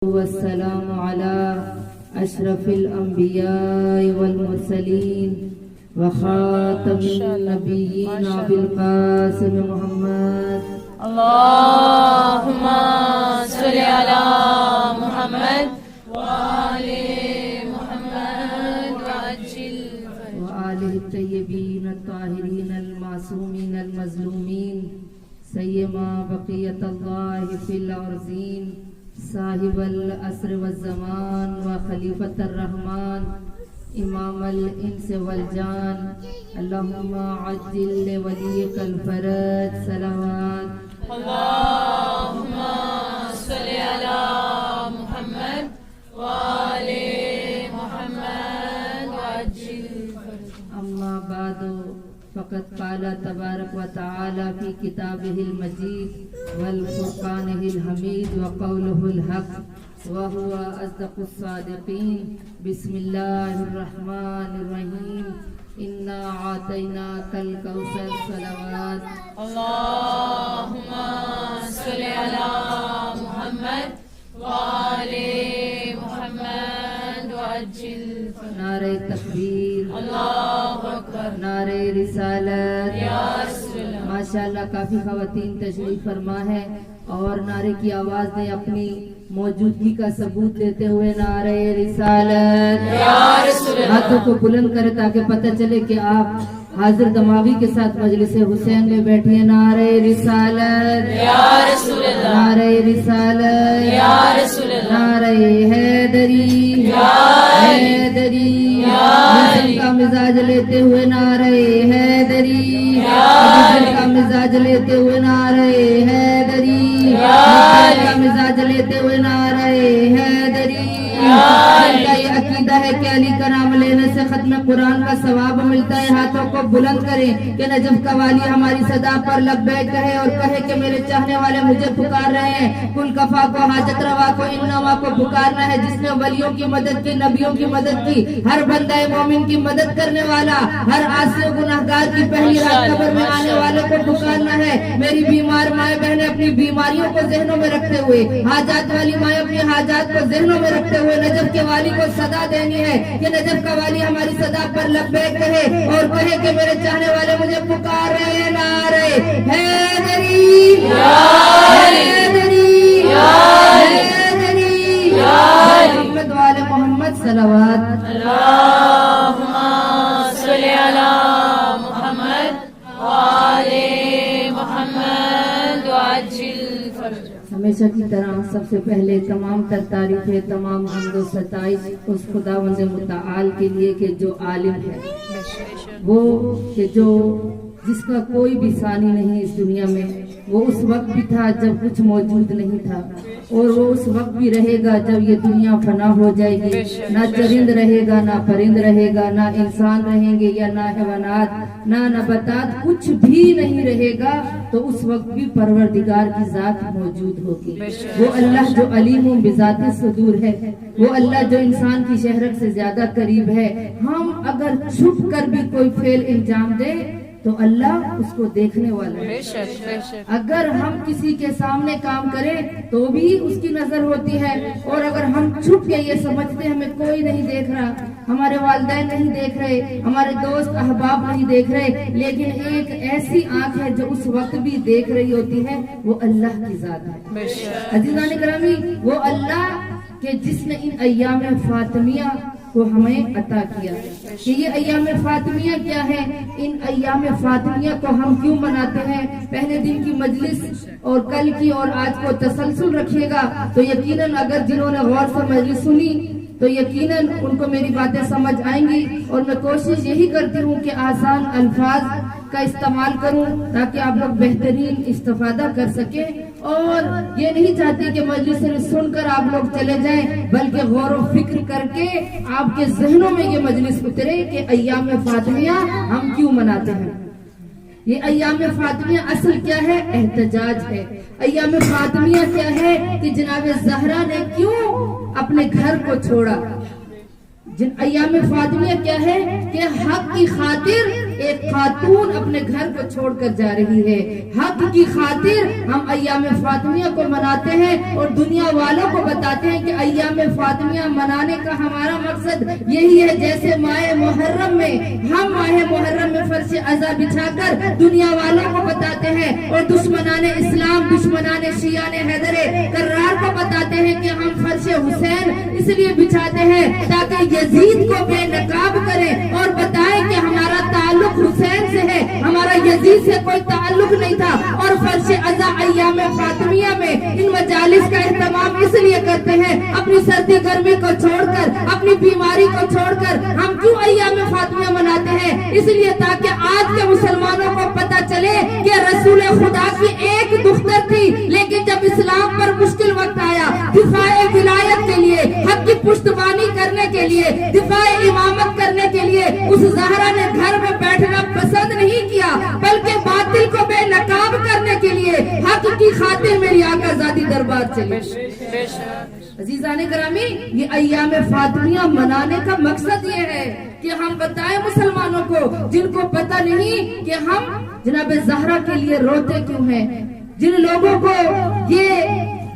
والسلام على أشرف الأنبياء والمرسلين وخاتم النبيين أبي القاسم محمد اللهم صل على محمد وآل محمد وآله الطيبين الطاهرين المعصومين المظلومين سيما بقية الله في الأرضين صاحب العصر والزمان وخلیفۃ الرحمن امام الانس والجان اللهم عجل لوليك الفرج صلوات اللهم صل على محمد وآل محمد وعجل اما بعد فقد قال تبارک و تعالی فی کتابہ المجید والفرقانہ الحمید وقولہ الحق وهو اصدق الصادقین بسم اللہ الرحمن الرحیم انا اعطیناک الکوثر صلوات اللهم صل على محمد وآل محمد وعجل نعرہ تکبیر اللہ اکبر نعرہ رسالت یا رسول اللہ ماشاءاللہ کافی خواتین تشریف فرما ہے اور نعرے کی آواز نے اپنی موجودگی کا ثبوت دیتے ہوئے نعرہ رسالت یا رسول اللہ ہاتھوں کو بلند کرے تاکہ پتہ چلے کہ آپ حاضر دماغی کے ساتھ مجلس حسین میں بیٹھے ہیں نعرہ رسالت یا رسول اللہ نعرہ رسالت یا رسول اللہ نعرہ حیدری حیدری حسن کا مزاج لیتے ہوئے نعرہ حیدری حسن کا مزاج لیتے ہوئے نعرہ حیدری حسن کا مزاج لیتے ہوئے نعرہ حیدری کا یہ عقیدہ ہے کہ علی کا نام لینے سے ختم قرآن کا ثواب ملتا ہے. ہاتھوں کو بلند کریں کہ نجف کا والی ہماری صدا پر لبیک کہے اور کہے کہ میرے چاہنے والے مجھے پکار رہے ہیں. کل کفا کو حاجت روا کو انما کو پکارنا ہے جس نے ولیوں کی مدد کی نبیوں کی مدد کی. ہر بندہ مومن کی مدد کرنے والا ہر عاصی گناہگار کی پہلی رات قبر میں آنے والے کو پکارنا ہے. میری بیمار مائیں بہنیں اپنی بیماریوں کو ذہنوں میں رکھتے ہوئے حاجات والی مائیں اپنی حاجات کو ذہنوں میں رکھتے ہوئے نجف کے والی کو صدا دینی ہے کہ نجف کا والی ہماری صدا پر لبیک کہے اور کہے کہ میرے چاہنے والے مجھے پکار رہے ہیں. نعرہ حیدری حیدری حیدری محمد والے محمد صلوات اللهم صل على محمد وآل محمد وعجل فرجه. ہمیشہ کی طرح سب سے پہلے تمام تر تعریفیں تمام حمد و ستائش اس خداوند متعال کے لیے کہ جو عالم ہے وہ کہ جو جس کا کوئی بھی ثانی نہیں اس دنیا میں. وہ اس وقت بھی تھا جب کچھ موجود نہیں تھا اور وہ اس وقت بھی رہے گا جب یہ دنیا فنا ہو جائے گی. نہ چرند رہے گا نہ پرند رہے گا نہ انسان رہیں گے یا نہ حیوانات نہ نباتات کچھ بھی نہیں رہے گا تو اس وقت بھی پروردگار کی ذات موجود ہوگی. وہ اللہ جو علیم بذات صدور ہے وہ اللہ جو انسان کی شہرت سے زیادہ قریب ہے. ہم اگر چھپ کر بھی کوئی فعل انجام دے تو اللہ اس کو دیکھنے والا ہے. اگر ہم کسی کے سامنے کام کریں تو بھی اس کی نظر ہوتی ہے اور اگر ہم چھپ کے یہ سمجھتے ہمیں کوئی نہیں دیکھ رہا ہمارے والدین نہیں دیکھ رہے ہمارے دوست احباب نہیں دیکھ رہے لیکن ایک ایسی آنکھ ہے جو اس وقت بھی دیکھ رہی ہوتی ہے وہ اللہ کی ذات ہے. عزیزان گرامی وہ اللہ کہ جس نے ان ایام فاطمیہ کو ہمیں عطا کیا کہ یہ ایام فاطمیہ کیا ہے. ان ایام فاطمیہ کو ہم کیوں مناتے ہیں؟ پہلے دن کی مجلس اور کل کی اور آج کو تسلسل رکھیے گا تو یقیناً اگر جنہوں نے غور سے مجلس سنی تو یقیناً ان کو میری باتیں سمجھ آئیں گی. اور میں کوشش یہی کرتی ہوں کہ آسان الفاظ کا استعمال کروں تاکہ آپ لوگ بہترین استفادہ کر سکیں. اور یہ نہیں چاہتی کہ مجلس صرف سن کر آپ لوگ چلے جائیں بلکہ غور و فکر کر کے آپ کے ذہنوں میں یہ مجلس اترے کہ ایام فاطمیہ ہم کیوں مناتے ہیں. یہ ایام فاطمیہ اصل کیا ہے؟ احتجاج ہے. ایام فاطمیہ کیا ہے کہ جناب زہرا نے کیوں اپنے گھر کو چھوڑا. ایام فاطمیہ کیا ہے کہ حق کی خاطر ایک خاتون اپنے گھر کو چھوڑ کر جا رہی ہے. حق کی خاطر ہم ایام فاطمیہ کو مناتے ہیں اور دنیا والوں کو بتاتے ہیں کہ ایام فاطمیہ منانے کا ہمارا مقصد یہی ہے. جیسے ماہ محرم میں ہم ماہ محرم میں فرش عزا بچھا کر دنیا والوں کو بتاتے ہیں اور دشمنان اسلام دشمنان شیعان حیدر کرار کو بتاتے ہیں کہ ہم فرش حسین اس لیے بچھاتے ہیں تاکہ یزید کو بے نقاب کریں اور بتائیں کہ ہمارا تعلق حسین سے ہے, ہمارا یزید سے کوئی تعلق نہیں تھا. اور فرش عزا ایام فاطمیہ میں ان مجالس کا اہتمام اس لیے کرتے ہیں اپنی سردی گرمی کو چھوڑ کر, اپنی بیماری کو چھوڑ کر. ہم کیوں ایام فاطمیہ مناتے ہیں؟ اس لیے تاکہ آج کے مسلمانوں کو پتہ چلے کہ رسول خدا کی ایک دختر تھی, لیکن جب اسلام پر مشکل وقت آیا دفاع ولایت کے لیے, حق کی پشتبانی کرنے کے لیے, دفاع امامت کرنے کے لیے اس زہرا نے گھر میں بیٹھنا پسند نہیں کیا بلکہ باطل کو بے نقاب کرنے کے لیے حق کی خاطر میری آقا زادی دربار چلی. عزیزان گرامی, یہ ایام فاطمیہ منانے کا مقصد یہ ہے کہ ہم بتائیں مسلمانوں کو جن کو پتہ نہیں کہ ہم جناب زہرا کے لیے روتے کیوں ہیں, جن لوگوں کو یہ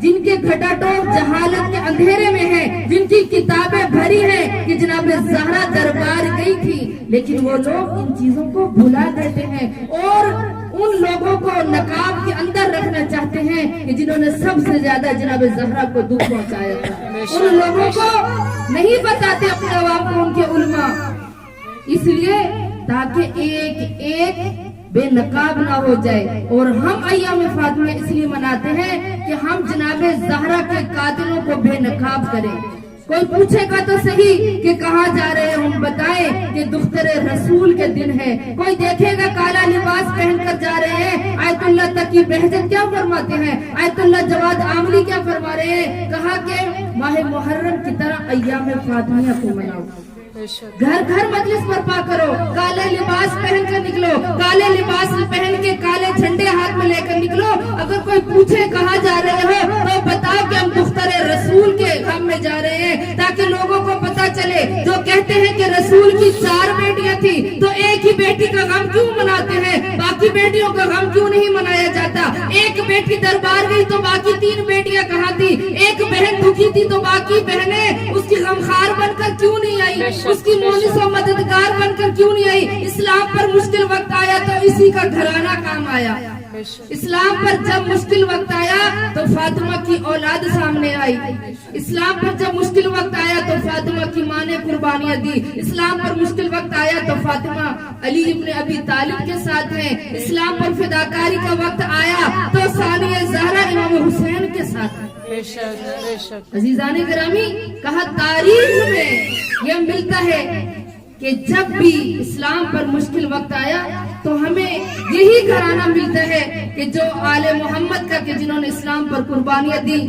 جن کے گھٹاٹوپ جہالت کے اندھیرے میں ہیں, جن کی کتابیں بھری ہیں کہ جناب زہرا دربار گئی تھی, لیکن وہ لوگ ان چیزوں کو بھلا دیتے ہیں اور ان لوگوں کو نقاب کے اندر رکھنا چاہتے ہیں کہ جنہوں نے سب سے زیادہ جناب زہرا کو دکھ پہنچایا تھا. ان لوگوں کو نہیں بتاتے اپنے عوام کو ان کے علماء, اس لیے تاکہ ایک ایک بے نقاب نہ ہو جائے. اور ہم ایام فاطمیہ اس لیے مناتے ہیں کہ ہم جناب زہرا کے قاتلوں کو بے نقاب کریں. کوئی پوچھے گا تو صحیح کہ کہاں جا رہے ہیں, ہم بتائیں کہ دختر رسول کے دن ہے. کوئی دیکھے گا کالا لباس پہن کر جا رہے ہیں. آیت اللہ تقی بہجت کیا فرماتے ہیں, آیت اللہ جواد عاملی کیا فرما رہے ہیں, کہا کہ ماہ محرم کی طرح ایام فاطمیہ کو مناؤ, گھر گھر مجلس برپا کرو, کالے لباس پہن کر نکلو, کالے لباس پہن کے کالے جھنڈے ہاتھ میں لے کر نکلو. اگر کوئی پوچھے کہاں جا رہے ہو تو بتاؤ کہ ہم دختر رسول کے غم میں جا رہے ہیں, تاکہ لوگوں کو پتا چلے. جو کہتے ہیں کہ رسول کی 4 بیٹیاں تھی تو ایک ہی بیٹی کا غم کیوں مناتے ہیں, باقی بیٹیوں کا غم کیوں نہیں منایا جاتا؟ ایک بیٹی دربار گئی تو باقی 3 بیٹیاں کہاں تھی؟ ایک بہن دکھی تھی تو باقی بہنیں اس کی غمخوار بن کر کیوں نہیں آئی, اس کی مونس و مددگار بن کر کیوں نہیں آئی؟ اسلام پر مشکل وقت آیا تو اسی کا گھرانہ کام آیا. اسلام پر جب مشکل وقت آیا تو فاطمہ کی اولاد سامنے آئی. اسلام پر جب مشکل وقت آیا تو فاطمہ کی ماں نے قربانیاں دی. اسلام پر مشکل وقت آیا تو فاطمہ علی ابن ابی طالب کے ساتھ ہیں. اسلام پر فداکاری کا وقت آیا تو ثانیہ زہرا امام حسین کے ساتھ. عزیزان گرامی, کہا تاریخ میں یہ ملتا ہے کہ جب بھی اسلام پر مشکل وقت آیا تو ہمیں یہی گھرانہ ملتا ہے کہ جو آل محمد کا, کہ جنہوں نے اسلام پر قربانیاں دی.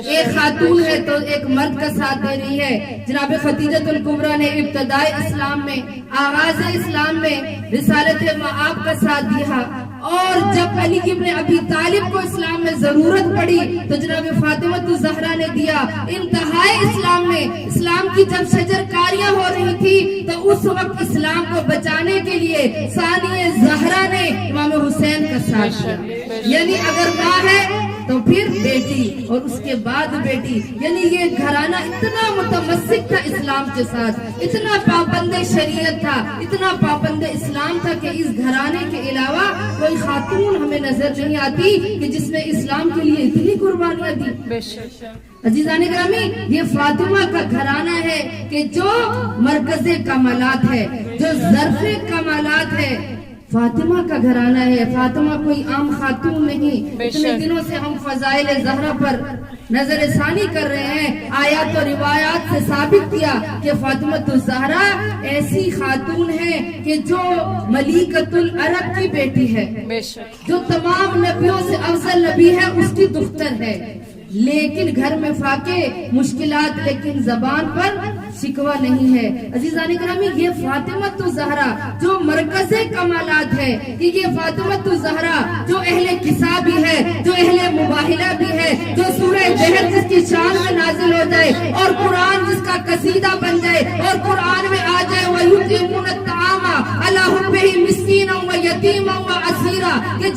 ایک خاتون ہے تو ایک مرد کا ساتھ دے رہی ہے. جناب خدیجۃ الکبریٰ نے ابتداء اسلام میں, آغاز اسلام میں رسالت مآب کا ساتھ دیا, اور جب علی ابن ابی طالب کو اسلام میں ضرورت پڑی تو جناب فاطمہ الزہرا نے دیا. انتہائی اسلام میں اسلام کی جب شجرکاریاں ہو رہی تھی تو اس وقت اسلام کو بچانے کے لیے ثانیہ زہرا نے امام حسین کا ساتھ دیا. یعنی اگر ماں ہے تو پھر بیٹی اور اس کے بعد بیٹی. یعنی یہ گھرانہ اتنا متمسک تھا اسلام کے ساتھ, اتنا پابند شریعت تھا, اتنا پابند اسلام تھا کہ اس گھرانے کے علاوہ کوئی خاتون ہمیں نظر نہیں آتی کہ جس نے اسلام کے لیے اتنی قربانیاں دی. عزیزان گرامی, یہ فاطمہ کا گھرانہ ہے کہ جو مرکز کمالات ہے, جو ظرف کمالات ہے, فاطمہ کا گھرانہ ہے. فاطمہ کوئی عام خاتون نہیں. اتنے دنوں سے ہم فضائل زہرا پر نظر ثانی کر رہے ہیں. آیات و روایات سے ثابت کیا کہ فاطمہ الزہرا ایسی خاتون ہے کہ جو ملیکۃ العرب کی بیٹی ہے, جو تمام نبیوں سے افضل نبی ہے, اس کی دختر ہے. لیکن گھر میں فاقے مشکلات, لیکن زبان پر شکوہ نہیں ہے. عزیزان گرامی, یہ فاطمہ الزہرا جو مرکز کمالات ہے, یہ فاطمہ الزہرا جو اہل کسا بھی ہے, جو اہل مباہلہ بھی ہے, جو سورہ بہر جس کی شان میں نازل ہو جائے اور قرآن جس کا قصیدہ بن جائے اور قرآن میں آ جائے وَيُطْعِمُونَ الطَّعَامَ عَلَىٰ حُبِّهِ مِسْكِینًا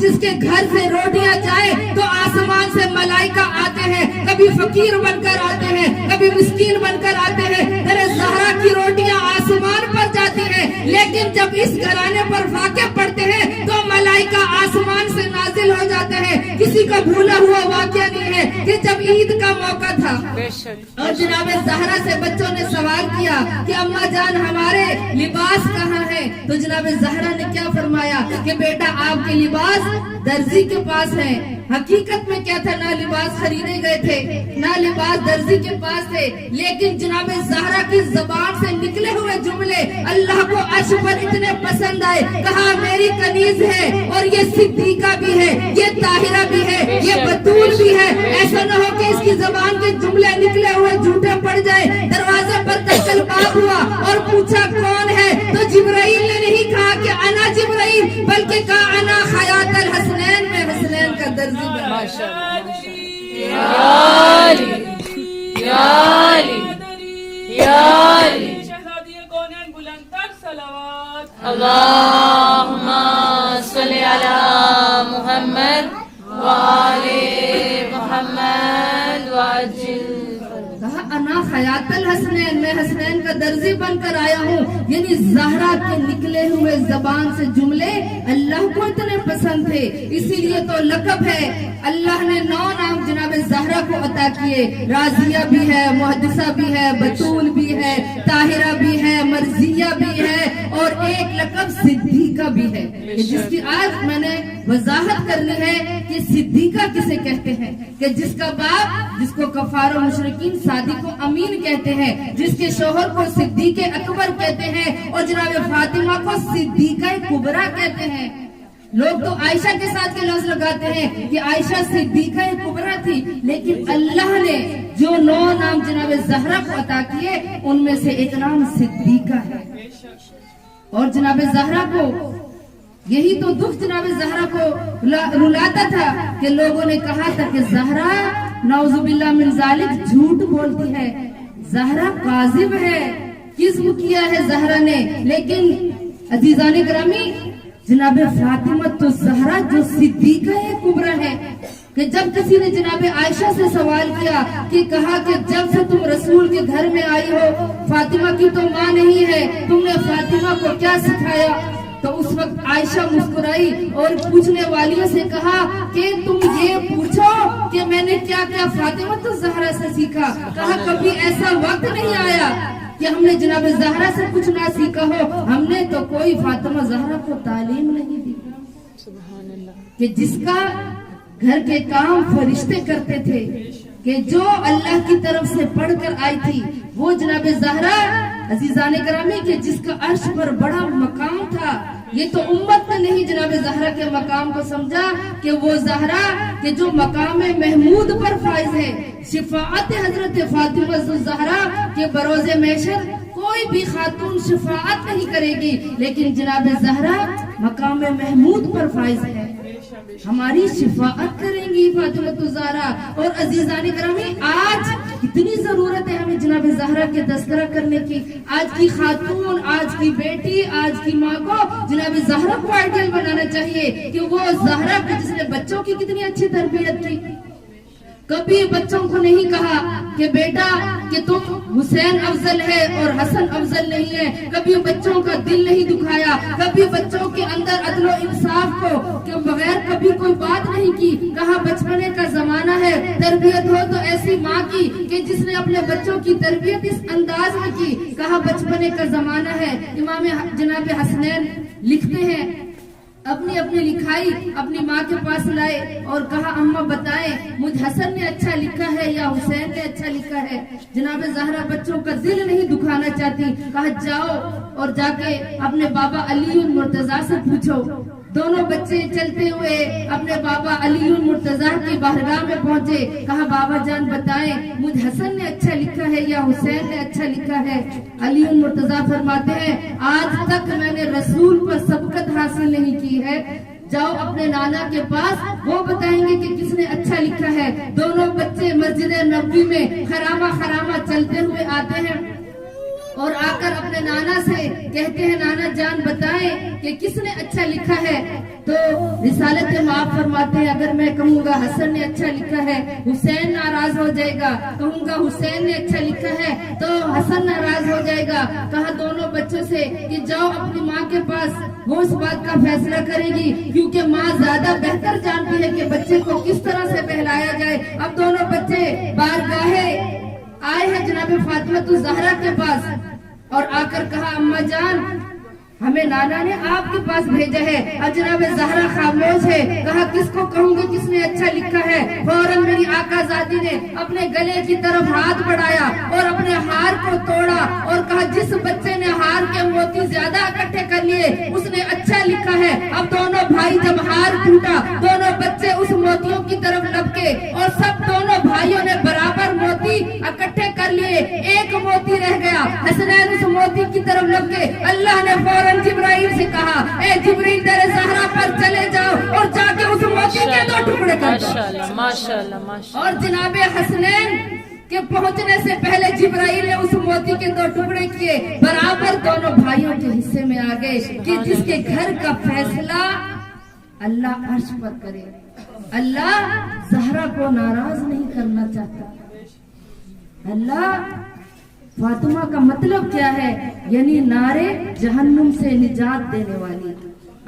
جس کے گھر سے روٹیاں جائے تو آسمان سے ملائکہ آتے ہیں، کبھی فقیر بن کر آتے ہیں، کبھی مسکین بن کر آتے ہیں، تیرے زہرا کی روٹیاں آسمان پر جاتی ہیں، لیکن جب اس گھرانے پر واقع پڑتے ہیں تو ملائکہ آسمان سے نازل ہو جاتے ہیں۔ کسی کا بھولا ہوا واقعہ نہیں ہے کہ جب عید کا موقع تھا اور جناب زہرا سے بچوں نے سوال کیا کہ اماں جان ہمارے لباس کہاں ہے، تو جناب زہرا نے کیا فرمایا کہ بیٹا آپ کے لباس درزی کے پاس ہے۔ حقیقت میں کیا تھا، نہ لباس خریدے گئے تھے، نہ لباس درزی کے پاس تھے، لیکن جناب زہرا کی زبان سے نکلے ہوئے جملے اللہ کو عرش پر اتنے پسند آئے، کہا میری کنیز ہے اور یہ صدیقہ بھی ہے، یہ طاہرہ بھی ہے، یہ بتول بھی ہے۔ ایسا نہ ہو کہ اس کی زبان کے جملے نکلے ہوئے جھوٹے پڑ جائے۔ دروازے پر دستک باب ہوا اور پوچھا کون ہے، تو جبرائیل نے نہیں کہا کہ انا جبرائیل، بلکہ کہا انا خیاط الحسنین، میں حسنین کا درزی بنا۔ یا علی یا علی یا علی شہزادی کونین بلند تر صلوات۔ اللہم صلی علی محمد وآل محمد وعجل۔ کہا انا خیاط الحسنین، میں حسنین کا درزی بن کر آیا ہوں، یعنی زہرا کے نکلے ہوئے زبان سے جملے اللہ کو اتنے پسند تھے، اسی لیے تو لقب ہے۔ اللہ نے 9 نام جناب زہرا کو عطا کیے، راضیہ بھی ہے، محدثہ بھی ہے، بتول بھی ہے، طاہرہ بھی ہے، مرضیہ بھی ہے، اور ایک لقب صدیقہ بھی ہے، جس کی آج میں نے وضاحت کرنی ہے کہ صدیقہ کسے کہتے ہیں، کہ جس کا باپ جس کو کفار و مشرکین صادق و امین کہتے ہیں، جس کے شوہر کو صدیق اکبر کہتے ہیں، اور جناب فاطمہ کو صدیقہ کبریٰ کہتے ہیں۔ لوگ تو عائشہ کے ساتھ کے لفظ لگاتے ہیں کہ عائشہ صدیقہ کبریٰ تھی، لیکن اللہ نے جو 9 نام جناب زہرا کو عطا کیے ان میں سے ایک نام صدیقہ ہے۔ اور جناب زہرا کو یہی تو دکھ جناب زہرا کو رلاتا تھا کہ لوگوں نے کہا تھا کہ زہرا نعوذ باللہ من ذالک جھوٹ بولتی ہے، زہرا کاذب ہے، کذب کیا ہے زہرا نے۔ لیکن عزیزان گرامی، جناب فاطمہ تو زہرا جو صدیقہ کبریٰ ہے، کہ جب کسی نے جناب عائشہ سے سوال کیا کہ کہا کہ جب سے تم رسول کے گھر میں آئی ہو، فاطمہ کی تو ماں نہیں ہے، تم نے فاطمہ کو کیا سکھایا، تو اس وقت عائشہ مسکرائی اور پوچھنے والیوں سے کہا کہ تم یہ پوچھو کہ میں نے کیا کیا فاطمہ تو زہرا سے سیکھا۔ کہا کبھی ایسا وقت نہیں آیا کہ ہم نے جناب زہرا سے کچھ نہ سیکھا ہو، ہم نے تو کوئی فاطمہ زہرا کو تعلیم نہیں دی، کہ جس کا گھر کے کام فرشتے کرتے تھے، کہ جو اللہ کی طرف سے پڑھ کر آئی تھی، وہ جناب زہرا عزیزان گرامی کہ جس کا عرش پر بڑا مقام تھا۔ یہ تو امت نے نہیں جناب زہرا کے مقام کو سمجھا کہ وہ زہرا کہ جو مقام محمود پر فائز ہے، شفاعت حضرت فاطمہ الزہرا کے بروز محشر کوئی بھی خاتون شفاعت نہیں کرے گی، لیکن جناب زہرا مقام محمود پر فائز ہے، ہماری شفاعت کریں گی فاطمہ الزہرا۔ اور عزیزان گرامی، آج اتنی ضرورت ہے ہمیں جناب زہرا کے تذکرہ کرنے کی۔ آج کی خاتون، آج کی بیٹی، آج کی ماں کو جناب زہرا کو آئیڈیل بنانا چاہیے کہ وہ زہرا جس نے بچوں کی کتنی اچھی تربیت کی۔ کبھی بچوں کو نہیں کہا کہ بیٹا کہ تم حسین افضل ہے اور حسن افضل نہیں ہے، کبھی بچوں کا دل نہیں دکھایا، کبھی بچوں کے اندر عدل و انصاف کو کے بغیر کبھی کوئی بات نہیں کی۔ کہا بچپنے کا زمانہ ہے، تربیت ہو تو ایسی ماں کی کہ جس نے اپنے بچوں کی تربیت اس انداز میں کی۔ کہا بچپنے کا زمانہ ہے۔ امام جناب حسنین لکھتے ہیں، اپنی لکھائی اپنی ماں کے پاس لائے اور کہا اماں بتائیں مجھ حسن نے اچھا لکھا ہے یا حسین نے اچھا لکھا ہے۔ جناب زہرا بچوں کا دل نہیں دکھانا چاہتی، کہا جاؤ اور جا کے اپنے بابا علی المرتضیٰ سے پوچھو۔ دونوں بچے چلتے ہوئے اپنے بابا علی المرتضیٰ کی بارگاہ میں پہنچے۔ کہا بابا جان بتائیں مجھ حسن نے اچھا لکھا ہے یا حسین نے اچھا لکھا ہے؟ علی المرتضیٰ فرماتے ہیں آج تک میں نے رسول پر سبقت حاصل نہیں کی ہے، جاؤ اپنے نانا کے پاس، وہ بتائیں گے کہ کس نے اچھا لکھا ہے۔ دونوں بچے مسجد نبوی میں خرامہ چلتے ہوئے آتے ہیں اور آ کر اپنے نانا سے کہتے ہیں نانا جان بتائیں کہ کس نے اچھا لکھا ہے. تو رسالت معاف فرماتے ہیں اگر میں کہوں گا حسن نے اچھا لکھا ہے حسین ناراض ہو جائے گا, کہوں گا حسین نے اچھا لکھا ہے تو حسن ناراض ہو جائے گا. کہا دونوں بچوں سے کہ جاؤ اپنی ماں کے پاس, وہ اس بات کا فیصلہ کرے گی کیونکہ ماں زیادہ بہتر جانتی ہے کہ بچے کو کس طرح سے بہلایا جائے. اب دونوں بچے بارگاہ آئے ہیں جناب فاطمہ الزہرا کے پاس اور آ کر کہا اماں جان ہمیں نانا نے آپ کے پاس بھیجا ہے. اور جناب زہرا خاموش ہے. کہا کس کو کہوں گے کس نے اچھا لکھا ہے. فوراً میری آقا زادی نے اپنے گلے کی طرف ہاتھ بڑھایا اور اپنے ہار کو توڑا اور کہا جس بچے نے ہار کے موتی زیادہ اکٹھے کر لیے اس نے اچھا لکھا ہے. اب دونوں بھائی جب ہار ٹوٹا دونوں بچے اس موتیوں کی طرف لپکے اور سب دونوں بھائیوں نے برابر موتی اکٹھے کر لیے. ایک موتی رہ گیا. حسنین اس موتی کی طرف لپکے. اللہ نے فوراً جبرائیل سے کہا اے جبریل تیرے زہرا پر چلے جاؤ اور جا کے اس موتی کے 2 ٹکڑے کر دو. ماشاءاللہ. اور جناب حسنین کے پہنچنے سے پہلے جبرائیل نے اس موتی کے 2 ٹکڑے کیے, برابر دونوں بھائیوں کے حصے میں آ گئے کہ جس کے گھر کا فیصلہ اللہ عرش پر کرے. اللہ زہرا کو ناراض نہیں کرنا چاہتا. اللہ فاطمہ کا مطلب کیا ہے, یعنی نارے جہنم سے نجات دینے والی.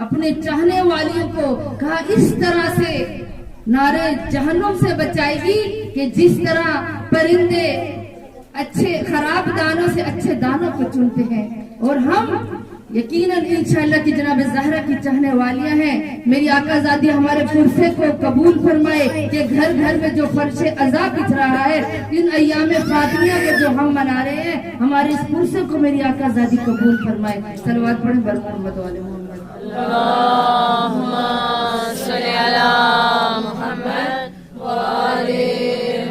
اپنے چاہنے والیوں کو کہا اس طرح سے نارے جہنم سے بچائے گی کہ جس طرح پرندے اچھے خراب دانوں سے اچھے دانوں کو چنتے ہیں. اور ہم یقیناً انشاءاللہ کی جناب زہرا کی چاہنے والیاں ہیں. میری آقا زادی ہمارے پرسے کو قبول فرمائے کہ گھر گھر میں جو فرش عزا بچھ رہا ہے ان ایام فاطمیہ کو جو ہم منا رہے ہیں ہمارے اس پرسے کو میری آقا زادی قبول فرمائے. صلوات پڑھیں بر محمد و آل محمد. اللہم صلی علی محمد و آل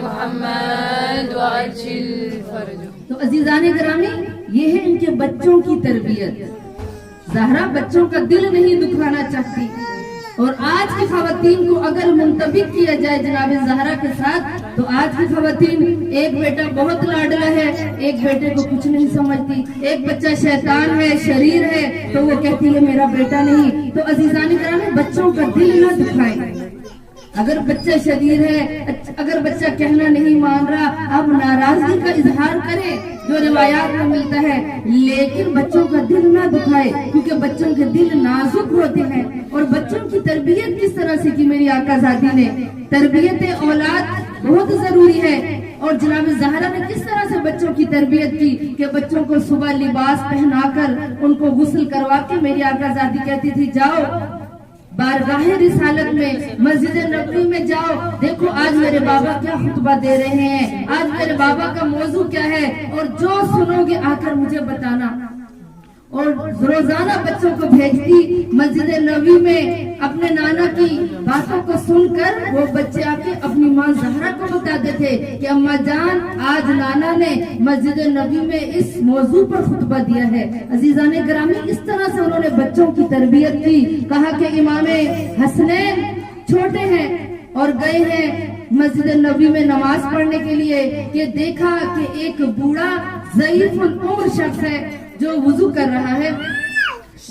محمد وعجل فرجہ. تو عزیزان گرامی یہ ہے ان کے بچوں کی تربیت. زہرا بچوں کا دل نہیں دکھانا چاہتی اور آج کی خواتین کو اگر منطبق کیا جائے جناب زہرا کے ساتھ تو آج کی خواتین ایک بیٹا بہت لاڈلا ہے, ایک بیٹے کو کچھ نہیں سمجھتی. ایک بچہ شیطان ہے شریر ہے تو وہ کہتی ہے میرا بیٹا نہیں. تو عزیزان گرامی بچوں کا دل نہ دکھائیں. اگر بچہ شریر ہے, اگر بچہ کہنا نہیں مان رہا اب ناراضگی کا اظہار کرے جو روایات میں ملتا ہے, لیکن بچوں کا دل نہ دکھائے کیونکہ بچوں کے دل نازک ہوتے ہیں. اور بچوں کی تربیت کس طرح سے کی میری آقا زادی نے, تربیت اولاد بہت ضروری ہے. اور جناب زہرا نے کس طرح سے بچوں کی تربیت کی کہ بچوں کو صبح لباس پہنا کر ان کو غسل کروا کے میری آقا زادی کہتی تھی جاؤ بارگاہ رسالت میں مسجد نبوی میں جاؤ, دیکھو آج میرے بابا کیا خطبہ دے رہے ہیں, آج میرے بابا کا موضوع کیا ہے, اور جو سنو گے آ کر مجھے بتانا. اور روزانہ بچوں کو بھیجتی مسجد نبوی میں اپنے نانا کی باتوں کو سن کر وہ بچے آ کے اپنی ماں زہرا کو بتاتے تھے کہ اماں جان آج نانا نے مسجد نبوی میں اس موضوع پر خطبہ دیا ہے. عزیزان گرامی اس طرح سے انہوں نے بچوں کی تربیت کی. کہا کہ امام حسنین چھوٹے ہیں اور گئے ہیں مسجد نبوی میں نماز پڑھنے کے لیے کہ دیکھا کہ ایک بوڑھا ضعیف العمر شخص ہے جو وضو کر رہا ہے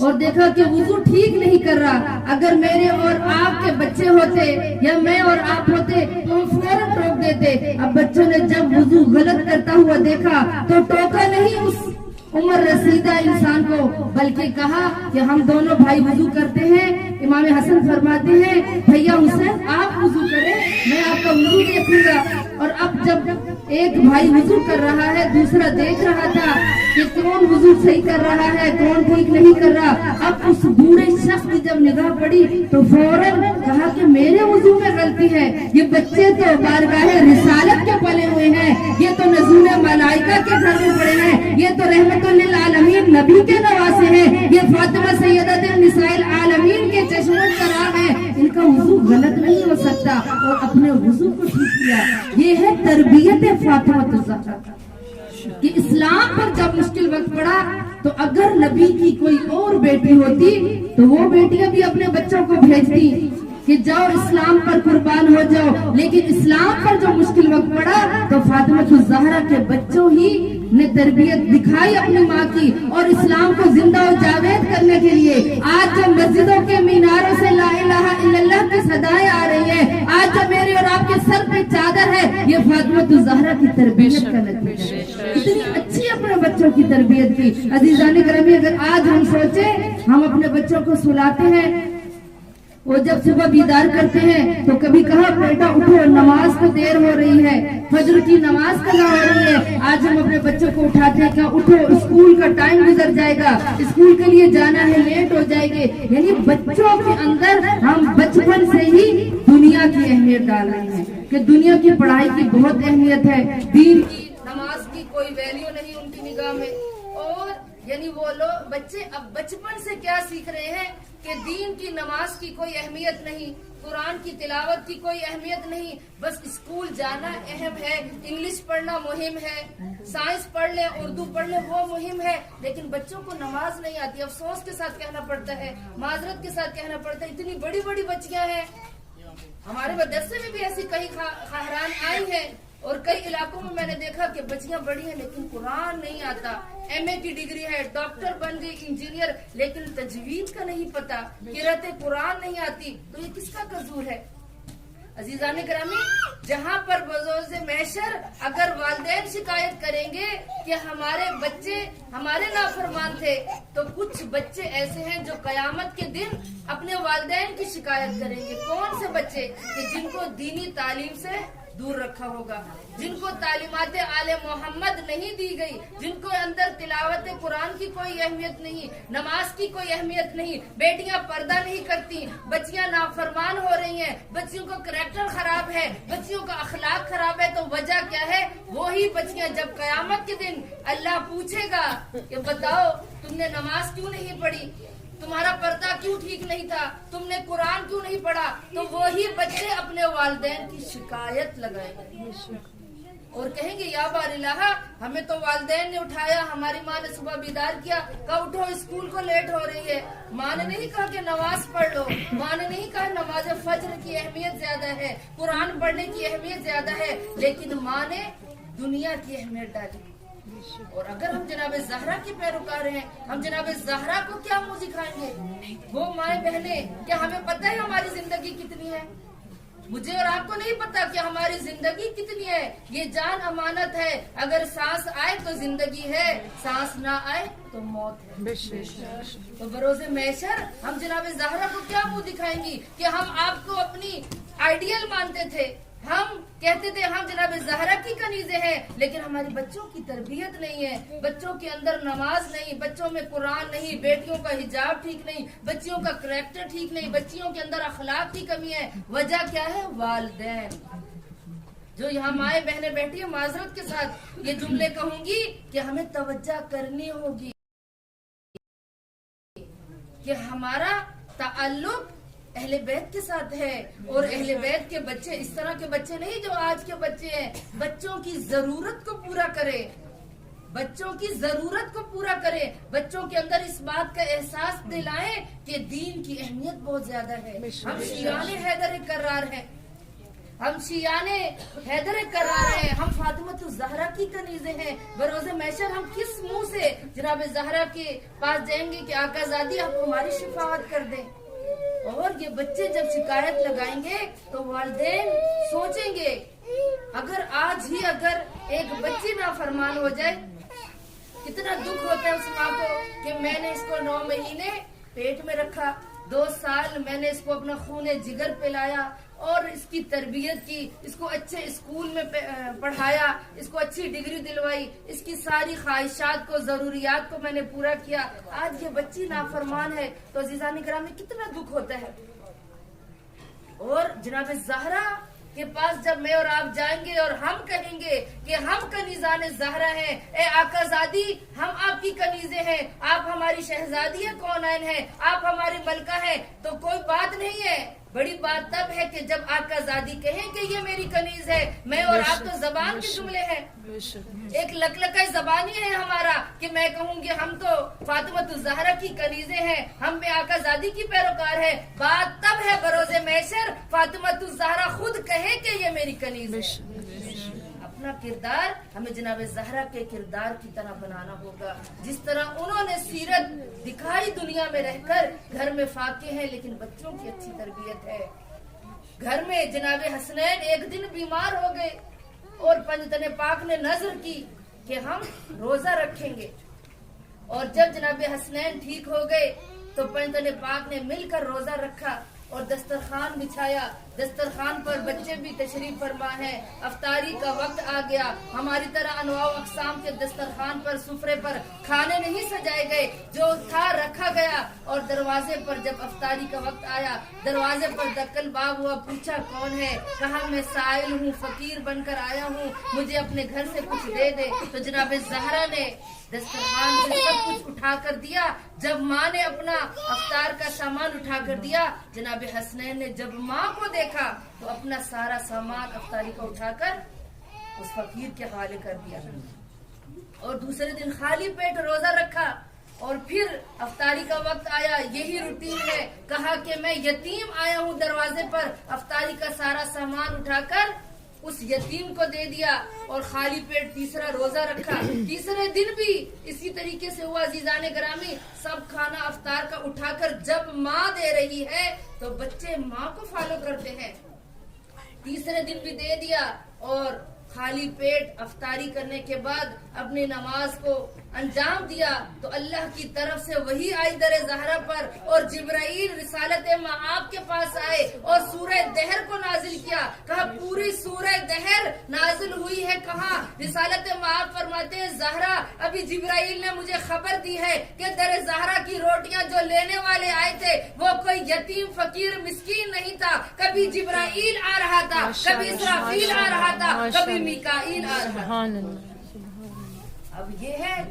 اور دیکھا کہ وضو ٹھیک نہیں کر رہا. اگر میرے اور آپ کے بچے ہوتے یا میں اور آپ ہوتے تو ہم فوراً ٹوک دیتے. اب بچوں نے جب وضو غلط کرتا ہوا دیکھا تو ٹوکا نہیں اس عمر رسیدہ انسان کو, بلکہ کہا کہ ہم دونوں بھائی وضو کرتے ہیں. امام حسن فرماتے ہیں بھیا حسین آپ وضو کریں میں آپ کا وضو دیکھوں گا. اور اب جب ایک بھائی وضو کر رہا ہے دوسرا دیکھ رہا تھا کہ کون وضو صحیح کر رہا ہے کون ٹھیک نہیں کر رہا. اب اس بوڑھے شخص کی جب نگاہ پڑی تو فوراً کہا کہ میرے وضو میں غلطی ہے, یہ بچے تو بارگاہ رسالت کے پلے ہوئے ہیں, یہ تو نزول ملائکہ کے گھر میں پڑے ہیں, یہ تو رحمت للعالمین نبی کے نواسے ہیں, یہ فاطمہ سیدۃ النساء العالمین کے چشموں چراغ ہیں, ان کا وضو غلط نہیں ہو سکتا. اور اپنے وضو کو ٹھیک کیا. یہ ہے تربیت فاطمہ الزہرا کہ اسلام پر جب مشکل وقت پڑا تو اگر نبی کی کوئی اور بیٹی ہوتی تو وہ بیٹیاں بھی اپنے بچوں کو بھیجتی کہ جاؤ اسلام پر قربان ہو جاؤ, لیکن اسلام پر جو مشکل وقت پڑا تو فاطمہ الزہرا کے بچوں ہی نے تربیت دکھائی اپنی ماں کی اور اسلام کو زندہ و جاوید کرنے کے لیے آج جو مسجدوں کے میناروں سے لا الہ الا اللہ کی صدائیں آ رہی ہیں، آج جو میرے اور آپ کے سر پہ چادر ہے، یہ فاطمہ الزہرا کی تربیت کا نتیجہ ہے۔ اتنی اچھی اپنے بچوں کی تربیت کی۔ عزیزان گرامی، اگر آج ہم سوچیں، ہم اپنے بچوں کو سلاتے ہیں، وہ جب صبح بیدار کرتے ہیں تو کبھی کہا بیٹا اٹھو نماز کو دیر ہو رہی ہے، فجر کی نماز قضا ہو رہی ہے، آج ہم اپنے بچوں کو اٹھاتے ہیں کہ اٹھو اسکول کا ٹائم گزر جائے گا، اسکول کے لیے جانا ہے، لیٹ ہو جائے گے۔ یعنی بچوں کے اندر ہم بچپن سے ہی دنیا کی اہمیت ڈال رہے ہیں کہ دنیا کی پڑھائی کی بہت اہمیت ہے، دین کی نماز کی کوئی ویلیو نہیں ان کی نگاہ میں۔ اور یعنی وہ لوگ بچے اب بچپن سے کیا سیکھ رہے ہیں کہ دین کی نماز کی کوئی اہمیت نہیں، قرآن کی تلاوت کی کوئی اہمیت نہیں، بس اسکول جانا اہم ہے، انگلش پڑھنا مہم ہے، سائنس پڑھ لیں، اردو پڑھ لیں، وہ مہم ہے، لیکن بچوں کو نماز نہیں آتی۔ افسوس کے ساتھ کہنا پڑتا ہے، معذرت کے ساتھ کہنا پڑتا ہے، اتنی بڑی بڑی بچیاں ہیں، ہمارے مدرسے میں بھی ایسی کئی خواہران آئی ہیں، اور کئی علاقوں میں نے دیکھا کہ بچیاں بڑی ہیں لیکن قرآن نہیں آتا، ایم اے کی ڈگری ہے، ڈاکٹر بن گئی، انجینئر، لیکن تجوید کا نہیں پتا، قرأت قرآن نہیں آتی، تو یہ کس کا قصور ہے؟ عزیزان گرامی، جہاں پر بروز محشر اگر والدین شکایت کریں گے کہ ہمارے بچے ہمارے نافرمان تھے، تو کچھ بچے ایسے ہیں جو قیامت کے دن اپنے والدین کی شکایت کریں گے۔ کون سے بچے؟ کہ جن کو دینی تعلیم سے دور رکھا ہوگا، جن کو تعلیمات آل محمد نہیں دی گئی، جن کو اندر تلاوت قرآن کی کوئی اہمیت نہیں، نماز کی کوئی اہمیت نہیں، بیٹیاں پردہ نہیں کرتی، بچیاں نافرمان ہو رہی ہیں، بچیوں کا کریکٹر خراب ہے، بچیوں کا اخلاق خراب ہے، تو وجہ کیا ہے؟ وہی بچیاں جب قیامت کے دن اللہ پوچھے گا کہ بتاؤ تم نے نماز کیوں نہیں پڑھی، تمہارا پردہ کیوں ٹھیک نہیں تھا، تم نے قرآن کیوں نہیں پڑھا، تو وہی بچے اپنے والدین کی شکایت لگائیں گے اور کہیں گے یا بار الہ، ہمیں تو والدین نے اٹھایا، ہماری ماں نے صبح بیدار کیا، کہا اٹھو اسکول کو لیٹ ہو رہی ہے، ماں نے نہیں کہا کہ نماز پڑھ لو، ماں نے نہیں کہا نماز فجر کی اہمیت زیادہ ہے، قرآن پڑھنے کی اہمیت زیادہ ہے، لیکن ماں نے دنیا کی اہمیت ڈالی۔ اور اگر ہم جناب زہرا کے پیروکار ہیں، ہم جناب زہرا کو کیا منہ دکھائیں گے؟ وہ مائیں بہنیں، کیا ہمیں پتہ ہے ہماری زندگی کتنی ہے؟ مجھے اور آپ کو نہیں پتا کہ ہماری زندگی کتنی ہے۔ یہ جان امانت ہے، اگر سانس آئے تو زندگی ہے، سانس نہ آئے تو موت ہے۔ تو بروز محشر ہم جناب زہرا کو کیا منہ دکھائیں گی کہ ہم آپ کو اپنی آئیڈیل مانتے تھے، ہم کہتے تھے ہم جناب زہرا کی کنیزیں ہیں، لیکن ہماری بچوں کی تربیت نہیں ہے، بچوں کے اندر نماز نہیں، بچوں میں قرآن نہیں، بیٹیوں کا حجاب ٹھیک نہیں، بچیوں کا کریکٹر ٹھیک نہیں، بچیوں کے اندر اخلاق کی کمی ہے۔ وجہ کیا ہے؟ والدین۔ جو یہاں مائیں بہنیں بیٹھی ہیں، معذرت کے ساتھ یہ جملے کہوں گی کہ ہمیں توجہ کرنی ہوگی کہ ہمارا تعلق اہل بیت کے ساتھ ہے، اور اہل بیت کے بچے اس طرح کے بچے نہیں جو آج کے بچے ہیں، بچوں کی ضرورت کو پورا کرے، بچوں کی ضرورت کو پورا کرے، بچوں کے اندر اس بات کا احساس دلائیں کہ دین کی اہمیت بہت زیادہ ہے۔ ہم شیعان حیدر کرار ہیں، ہم شیعان حیدر کرار ہیں، ہم فاطمہ الزہرا کی کنیزیں ہیں۔ بروز محشر ہم کس منہ سے جناب زہرا کے پاس جائیں گے کہ آقا زادی آپ ہماری شفاعت کر دیں؟ اور یہ بچے جب شکایت لگائیں گے تو والدین سوچیں گے، اگر آج ہی اگر ایک بچی نافرمان ہو جائے، کتنا دکھ ہوتا ہے اس ماں کو کہ میں نے اس کو 9 مہینے پیٹ میں رکھا، 2 سال میں نے اس کو اپنا خون جگر پلایا اور اس کی تربیت کی، اس کو اچھے اسکول میں پڑھایا، اس کو اچھی ڈگری دلوائی، اس کی ساری خواہشات کو، ضروریات کو میں نے پورا کیا، آج یہ بچی نافرمان ہے، تو عزیزان کرام میں کتنا دکھ ہوتا ہے۔ اور جناب زہرا کے پاس جب میں اور آپ جائیں گے اور ہم کہیں گے کہ ہم کنیزان زہرا ہیں، اے آقا زادی ہم آپ کی کنیزیں ہیں، آپ ہماری شہزادی کونین ہیں، آپ ہماری ملکہ ہیں، تو کوئی بات نہیں ہے، بڑی بات تب ہے کہ جب آقا زادی کہیں کہ یہ میری کنیز ہے۔ میں اور آپ تو زبان کے جملے ہیں، ایک لکلکہ زبانی ہے ہمارا کہ میں کہوں گی ہم تو فاطمہ الزہرا کی کنیزیں ہیں، ہم میں آقا زادی کی پیروکار ہے۔ بات تب ہے بروز محشر فاطمہ الزہرا خود کہے کہ یہ میری کنیز ہے۔ اپنا کردار ہمیں جناب زہرا کے کردار کی طرح بنانا ہوگا، جس طرح انہوں نے سیرت دکھائی دنیا میں رہ کر، گھر میں فاقے ہیں لیکن بچوں کی اچھی تربیت ہے۔ گھر میں جناب حسنین ایک دن بیمار ہو گئے اور پنجتن پاک نے نذر کی کہ ہم روزہ رکھیں گے، اور جب جناب حسنین ٹھیک ہو گئے تو پنجتن پاک نے مل کر روزہ رکھا اور دسترخوان بچھایا۔ دسترخوان پر بچے بھی تشریف فرما ہے، افطاری کا وقت آ گیا۔ ہماری طرح انواع و اقسام کے دسترخوان پر سفرے پر کھانے نہیں سجائے گئے، جو تھا رکھا گیا، اور دروازے پر جب افطاری کا وقت آیا، دروازے پر دکل باب ہوا، پوچھا کون ہے؟ کہا میں سائل ہوں، فقیر بن کر آیا ہوں، مجھے اپنے گھر سے کچھ دے دے۔ تو جناب زہرا نے دسترخوان سے سب کچھ اٹھا کر دیا۔ جب ماں نے اپنا افطار کا سامان اٹھا کر دیا، جناب حسنین نے جب ماں کو دیکھا تو اپنا سارا سامان افطاری کا اٹھا کر اس فقیر کے حوالے کر دیا، اور دوسرے دن خالی پیٹ روزہ رکھا، اور پھر افطاری کا وقت آیا، یہی روٹین ہے۔ کہا کہ میں یتیم آیا ہوں دروازے پر، افطاری کا سارا سامان اٹھا کر اس یتیم کو دے دیا، اور خالی پیٹ تیسرا روزہ رکھا۔ تیسرے دن بھی اسی طریقے سے ہوا۔ عزیزان گرامی، سب کھانا افطار کا اٹھا کر جب ماں دے رہی ہے تو بچے ماں کو فالو کرتے ہیں۔ تیسرے دن بھی دے دیا، اور خالی پیٹ افطاری کرنے کے بعد اپنی نماز کو انجام دیا تو اللہ کی طرف سے وہی آئی در زہرا پر، اور جبرائیل رسالت معاب کے پاس آئے اور سورہ دہر کو نازل کیا۔ کہا پوری سورہ دہر نازل ہوئی ہے۔ کہاں؟ رسالت معاب فرماتے ہیں زہرا، ابھی جبرائیل نے مجھے خبر دی ہے کہ در زہرا کی روٹیاں جو لینے والے آئے تھے وہ کوئی یتیم فقیر مسکین نہیں تھا، کبھی جبرائیل آ رہا تھا، کبھی اسرافیل آ رہا تھا، کبھی میکائیل آ رہا تھا۔ اب یہ ہے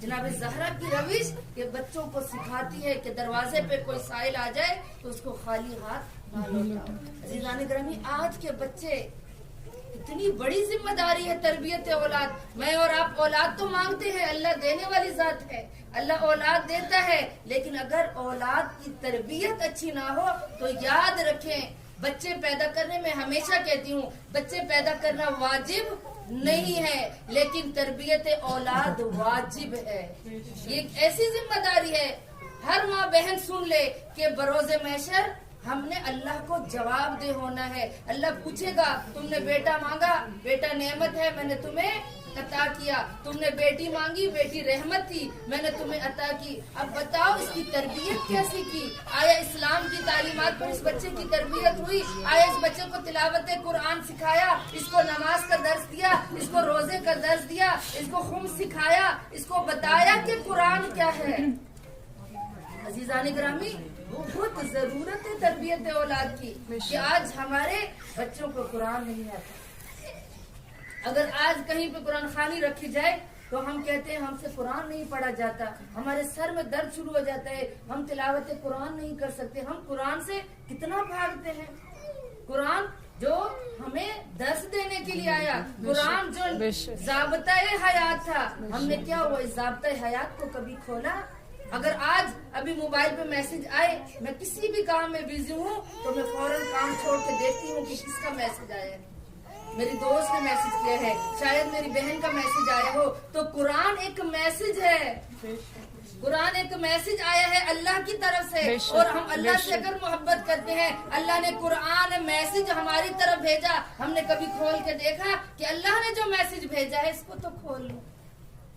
جناب زہرا کی روش کہ بچوں کو سکھاتی ہے کہ دروازے پہ کوئی سائل آ جائے تو اس کو خالی ہاتھ نہ لوٹاؤ۔ عزیزان گرامی، آج کے بچے اتنی بڑی ذمہ داری ہے تربیت اولاد۔ میں اور آپ اولاد تو مانگتے ہیں، اللہ دینے والی ذات ہے، اللہ اولاد دیتا ہے، لیکن اگر اولاد کی تربیت اچھی نہ ہو تو یاد رکھیں، بچے پیدا کرنے میں ہمیشہ کہتی ہوں بچے پیدا کرنا واجب نہیں ہے، لیکن تربیت اولاد واجب ہے۔ یہ ایک ایسی ذمہ داری ہے، ہر ماں بہن سن لے کہ بروز محشر ہم نے اللہ کو جواب دہ ہونا ہے۔ اللہ پوچھے گا تم نے بیٹا مانگا، بیٹا نعمت ہے، میں نے تمہیں عطا کیا، تم نے بیٹی مانگی، بیٹی رحمت تھی، میں نے تمہیں عطا کی، اب بتاؤ اس کی تربیت کیسی کی؟ آیا اسلام کی تعلیمات پر اس بچے کی تربیت ہوئی؟ آیا اس بچے کو تلاوت قرآن سکھایا، اس کو نماز کا درس دیا، اس کو روزے کا درس دیا، اس کو خمس سکھایا، اس کو بتایا کہ قرآن کیا ہے؟ عزیزان گرامی، بہت ضرورت ہے تربیت اولاد کی کہ آج ہمارے بچوں کو قرآن نہیں آتا۔ اگر آج کہیں پہ قرآن خوانی رکھی جائے تو ہم کہتے ہیں ہم سے قرآن نہیں پڑھا جاتا، ہمارے سر میں درد شروع ہو جاتا ہے، ہم تلاوت قرآن نہیں کر سکتے۔ ہم قرآن سے کتنا بھاگتے ہیں۔ قرآن جو ہمیں درس دینے کے لیے آیا، قرآن جو ضابطۂ حیات تھا، ہم نے کیا ہوا اس ضابطۂ حیات کو کبھی کھولا؟ اگر آج ابھی موبائل پہ میسج آئے، میں کسی بھی کام میں بزی ہوں تو میں فوراً کام چھوڑ کے دیکھتی ہوں کہ کس کا میسج آیا ہے، میری دوست نے میسج کیا ہے، شاید میری بہن کا میسج آیا ہو۔ تو قرآن ایک میسج ہے، قرآن ایک میسج آیا ہے اللہ کی طرف سے، اور ہم اللہ سے اگر محبت کرتے ہیں، اللہ نے قرآن میسج ہماری طرف بھیجا، ہم نے کبھی کھول کے دیکھا کہ اللہ نے جو میسج بھیجا ہے اس کو تو کھول لو۔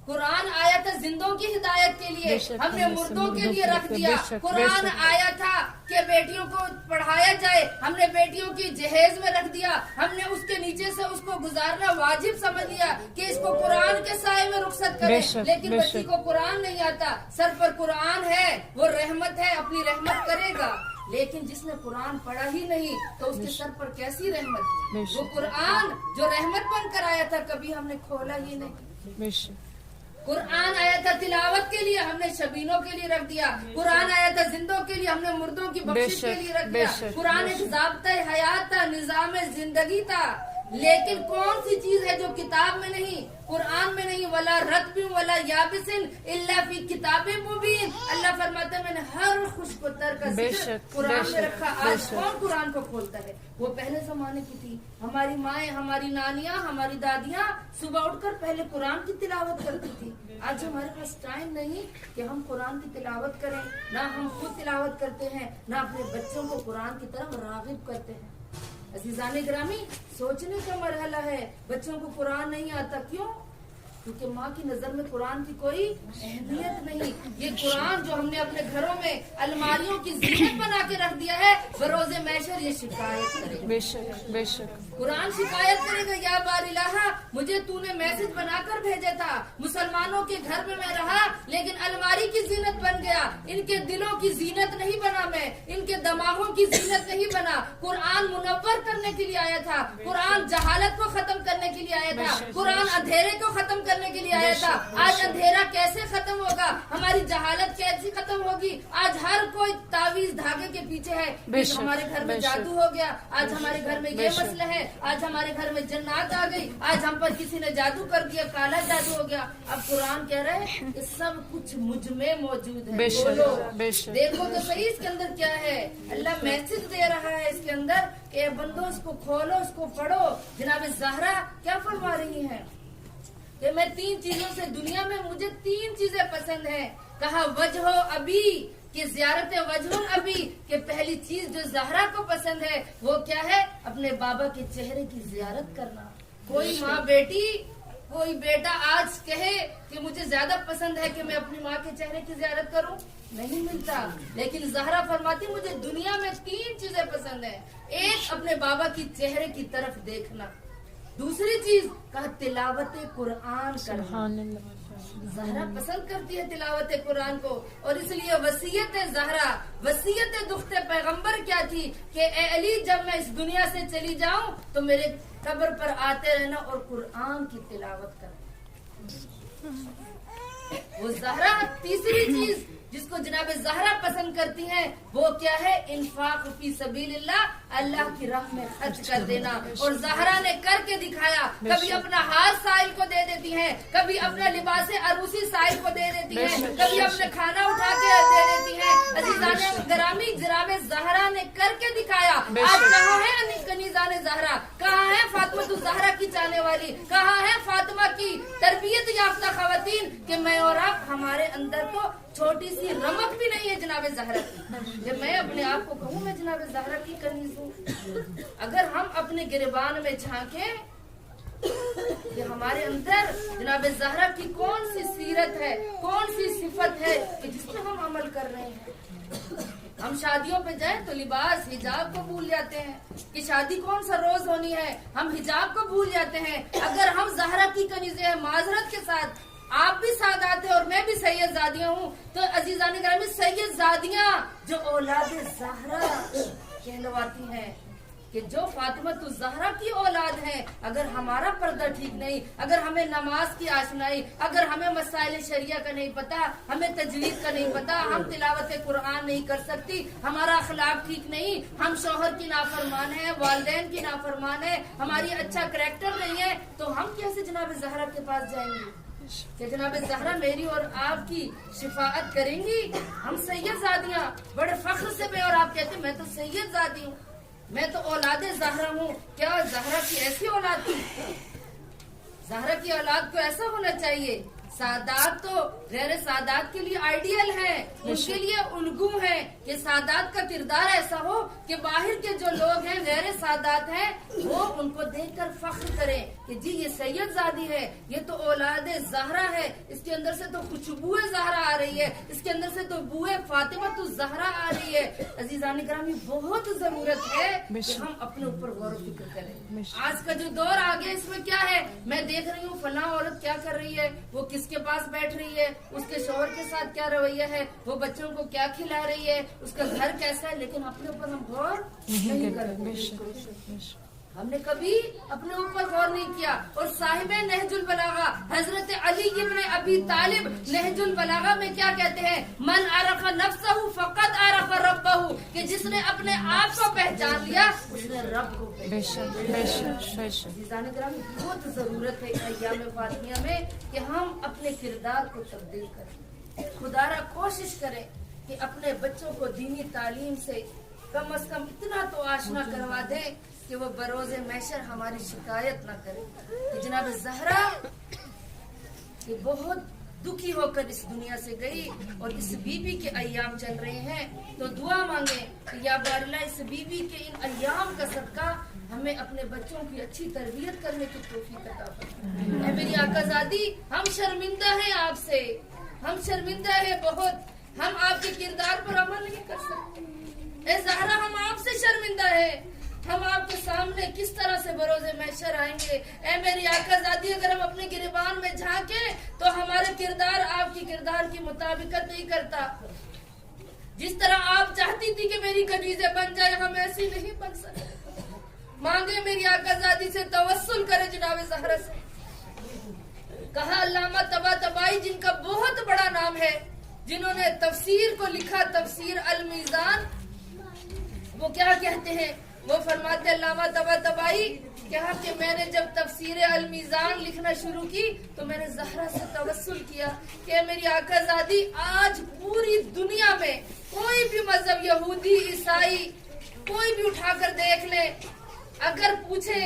قرآن آیا تھا زندوں کی ہدایت کے لیے، ہم نے مردوں کے لیے رکھ دیا۔ قرآن آیا تھا کہ بیٹیوں کو پڑھایا جائے، ہم نے بیٹیوں کی جہیز میں رکھ دیا، ہم نے اس کے نیچے سے اس کو گزارنا واجب سمجھ لیا کہ اس کو قرآن کے سائے میں رخصت کرے، لیکن بچی کو قرآن نہیں آتا، سر پر قرآن ہے، وہ رحمت ہے، اپنی رحمت کرے گا، لیکن جس نے قرآن پڑھا ہی نہیں تو اس کے سر پر کیسی رحمت؟ وہ قرآن جو رحمت بن کر آیا تھا کبھی ہم نے کھولا ہی نہیں۔ قرآن آیا تھا تلاوت کے لیے، ہم نے شبینوں کے لیے رکھ دیا۔ قرآن آیا تھا زندوں کے لیے، ہم نے مردوں کی بخشش کے لیے رکھ دیا۔ قرآن ایک ضابطۂ حیات تھا، نظام زندگی تھا، لیکن کون سی چیز ہے جو کتاب میں نہیں، قرآن میں نہیں؟ ولا رتب ولا یابسن الا فی کتاب مبین. اللہ فرماتا ہے میں نے ہر خشک و تر کا بے ذکر شک، قرآن بے میں شک، رکھا. بے آج شک. کون قرآن کو کھولتا ہے؟ وہ پہلے زمانے کی تھی ہماری مائیں، ہماری نانیاں، ہماری دادیاں صبح اٹھ کر پہلے قرآن کی تلاوت کرتی تھی. آج ہمارے پاس ٹائم نہیں کہ ہم قرآن کی تلاوت کریں، نہ ہم خود تلاوت کرتے ہیں، نہ اپنے بچوں کو قرآن کی طرف راغب کرتے ہیں. عزیزان گرامی، سوچنے کا مرحلہ ہے. بچوں کو قرآن نہیں آتا، کیوں؟ کیونکہ ماں کی نظر میں قرآن کی کوئی اہمیت نہیں. یہ قرآن جو ہم نے اپنے گھروں میں الماریوں کی زینت بنا کے رکھ دیا ہے، بروز محشر یہ شکایت کرے گا. بے شک، بے شک. قرآن شکایت کرے گا، یا بار الہ، مجھے تو نے میسج بنا کر بھیجا تھا، مسلمانوں کے گھر میں میں رہا لیکن الماری کی زینت بن گیا. ان کے دلوں کی زینت نہیں بنا میں، ان کے دماغوں کی زینت نہیں بنا. قرآن منور کرنے کے لیے آیا تھا، قرآن جہالت کو ختم کرنے کے لیے آیا تھا، قرآن اندھیرے کو ختم کرنے کے لیے آیا تھا. آج اندھیرا کیسے ختم ہوگا؟ ہماری جہالت کیسے ختم ہوگی؟ آج ہر کوئی تعویذ دھاگے کے پیچھے ہے. ہمارے گھر میں جادو ہو گیا، آج ہمارے گھر میں یہ مسئلہ ہے، آج ہمارے گھر میں جنات آ گئی، آج ہم پر کسی نے جادو کر دیا، کالا جادو ہو گیا. اب قرآن کہہ رہے ہیں کہ سب کچھ مجھ میں موجود ہے. بولو، دیکھو تو صحیح اس کے اندر کیا ہے. اللہ میسج دے رہا ہے اس کے اندر کہ بندو اس کو کھولو، اس کو پڑھو. جناب زہرا کیا فرما رہی ہیں کہ میں 3 چیزوں سے دنیا میں مجھے 3 چیزیں پسند ہیں. کہا وجہ ابھی کہ زیارت وجہ ابھی، کہ پہلی چیز جو زہرا کو پسند ہے وہ کیا ہے؟ اپنے بابا کے چہرے کی زیارت کرنا. کوئی ماں بیٹی، کوئی بیٹا آج کہے کہ مجھے زیادہ پسند ہے کہ میں اپنی ماں کے چہرے کی زیارت کروں؟ نہیں ملتا. لیکن زہرا فرماتی مجھے دنیا میں 3 چیزیں پسند ہیں. ایک، اپنے بابا کی چہرے کی طرف دیکھنا. دوسری چیز کہا تلاوت قرآن کرنا. زہرا پسند کرتی ہے تلاوت قرآن کو، اور اس لیے وصیت زہرا، وصیت دختر پیغمبر کیا تھی کہ اے علی جب میں اس دنیا سے چلی جاؤں تو میرے قبر پر آتے رہنا اور قرآن کی تلاوت کرنا. وہ زہرا تیسری چیز جس کو جناب زہرا پسند کرتی ہیں وہ کیا ہے؟ انفاق فی سبیل اللہ، اللہ کی راہ میں خرچ کر دینا. اور زہرا نے کر کے دکھایا. کبھی اپنا ہار سائل کو دے دیتی ہیں، کبھی اپنا لباس عروسی سائل کو دے دیتی ہیں، کبھی اپنا کھانا اٹھا کے دے دیتی ہیں. عزیزان گرامی، جناب زہرا نے کر کے دکھایا. آج کہاں ہے کنیزان زہرا؟ کہاں ہے فاطمہ الزہرا کی چاہنے والی؟ کہاں ہے فاطمہ کی تربیت یافتہ خواتین کہ میں اور آپ، ہمارے اندر تو چھوٹی سی رمق بھی نہیں ہے جناب زہرا کی. جب میں اپنے آپ کو کہوں میں جناب زہرا کی کنیز ہوں، اگر ہم اپنے گریبان میں جھانکیں کہ ہمارے اندر جناب زہرا کی کون سی سیرت ہے، کون سی صفت ہے کہ جس میں ہم عمل کر رہے ہیں. ہم شادیوں پہ جائیں تو لباس حجاب کو بھول جاتے ہیں کہ شادی کون سا روز ہونی ہے، ہم حجاب کو بھول جاتے ہیں. اگر ہم زہرا کی کنیزیں ہیں، معذرت کے ساتھ آپ بھی سادات ہیں اور میں بھی سید زادیاں ہوں، تو عزیزان گرامی سید زادیاں جو اولاد زہرا کہلواتی ہیں کہ جو فاطمہ الزہرا کی اولاد ہے، اگر ہمارا پردہ ٹھیک نہیں، اگر ہمیں نماز کی آشنائی، اگر ہمیں مسائل شریعہ کا نہیں پتا، ہمیں تجوید کا نہیں پتا، ہم تلاوت قرآن نہیں کر سکتی، ہمارا اخلاق ٹھیک نہیں، ہم شوہر کی نافرمان ہیں، والدین کی نافرمان ہیں، ہماری اچھا کریکٹر نہیں ہے، تو ہم کیسے جناب زہرا کے پاس جائیں گے کہ جناب زہرا میری اور آپ کی شفاعت کریں گی؟ ہم سید زادیاں بڑے فخر سے میں اور آپ کہتے ہیں میں تو سید زادی ہوں، میں تو اولاد زہرا ہوں. کیا زہرا کی ایسی اولاد تھی؟ زہرا کی اولاد کو ایسا ہونا چاہیے. سادات تو غیر سادات کے لیے آئیڈیل ہے، ان کے لیے الگو ہے کہ سادات کا کردار ایسا ہو کہ باہر کے جو لوگ ہیں غیر سادات ہیں وہ ان کو دیکھ کر فخر کریں کہ جی یہ سید زادی ہے، یہ تو اولاد زہرا ہے، اس کے اندر سے تو خوشبو زہرا آ رہی ہے، اس کے اندر سے تو بوئے فاطمہ الزہرا آ رہی ہے. عزیزان گرامی بہت ضرورت ہے کہ ہم اپنے اوپر غور و فکر کریں. آج کا جو دور آ گیا اس میں کیا ہے؟ میں دیکھ رہی ہوں فلاں عورت کیا کر رہی ہے، وہ کس کے پاس بیٹھ رہی ہے، اس کے شوہر کے ساتھ کیا رویہ ہے، وہ بچوں کو کیا کھلا رہی ہے، اس کا گھر کیسا ہے، لیکن اپنے اوپر ہم غور نہیں کرتے. ہم نے کبھی اپنے اوپر غور نہیں کیا. اور صاحب نہج البلاغہ حضرت علی ابن ابی طالب نہج البلاغہ میں کیا کہتے ہیں؟ من عرف نفسہ فقد عرف ربہ، کہ جس نے اپنے آپ کو پہچان لیا اس نے رب کو بے شک بے شک بے شک۔ عزیزان گرامی، بہت ضرورت ہے ایام فاطمیہ میں کہ ہم اپنے کردار کو تبدیل کریں، خدا را کوشش کریں کہ اپنے بچوں کو دینی تعلیم سے کم از کم اتنا تو آشنا کروا دیں کہ وہ بروز محشر ہماری شکایت نہ کرے کہ جناب زہرا یہ بہت دکھی ہو کر اس دنیا سے گئی اور اس بی بی کے ایام چل رہے ہیں، تو دعا مانگیں کہ یا بار اللہ اس بی بی کے ان ایام کا صدقہ ہمیں اپنے بچوں کی اچھی تربیت کرنے کی توفیق عطا فرمائے۔ اے میری آقا زادی، ہم شرمندہ ہیں آپ سے، ہم شرمندہ ہیں بہت، ہم آپ کے کردار پر عمل نہیں کر سکتے۔ اے زہرا، ہم آپ سے شرمندہ ہیں، ہم آپ کے سامنے کس طرح سے بروز محشر آئیں گے؟ اے میری آقا زادی، اگر ہم اپنے گریبان میں جھانکیں تو ہمارا کردار آپ کی کردار کی مطابقت نہیں کرتا۔ جس طرح آپ چاہتی تھی کہ میری کنیزیں بن جائے، ہم ایسی نہیں بن سکتے۔ مانگے میری آقا زادی سے، توسل کرے جناب زہرا سے۔ کہا علامہ طباطبائی، جن کا بہت بڑا نام ہے، جنہوں نے تفسیر کو لکھا، تفسیر المیزان، وہ کیا کہتے ہیں؟ وہ فرماتے علامہ طباطبائی کہا کہ میں نے جب تفسیر المیزان لکھنا شروع کی تو میں نے زہرا سے توسل کیا کہ میری آقا زادی، آج پوری دنیا میں کوئی بھی مذہب، یہودی، عیسائی، کوئی بھی اٹھا کر دیکھ لیں، اگر پوچھے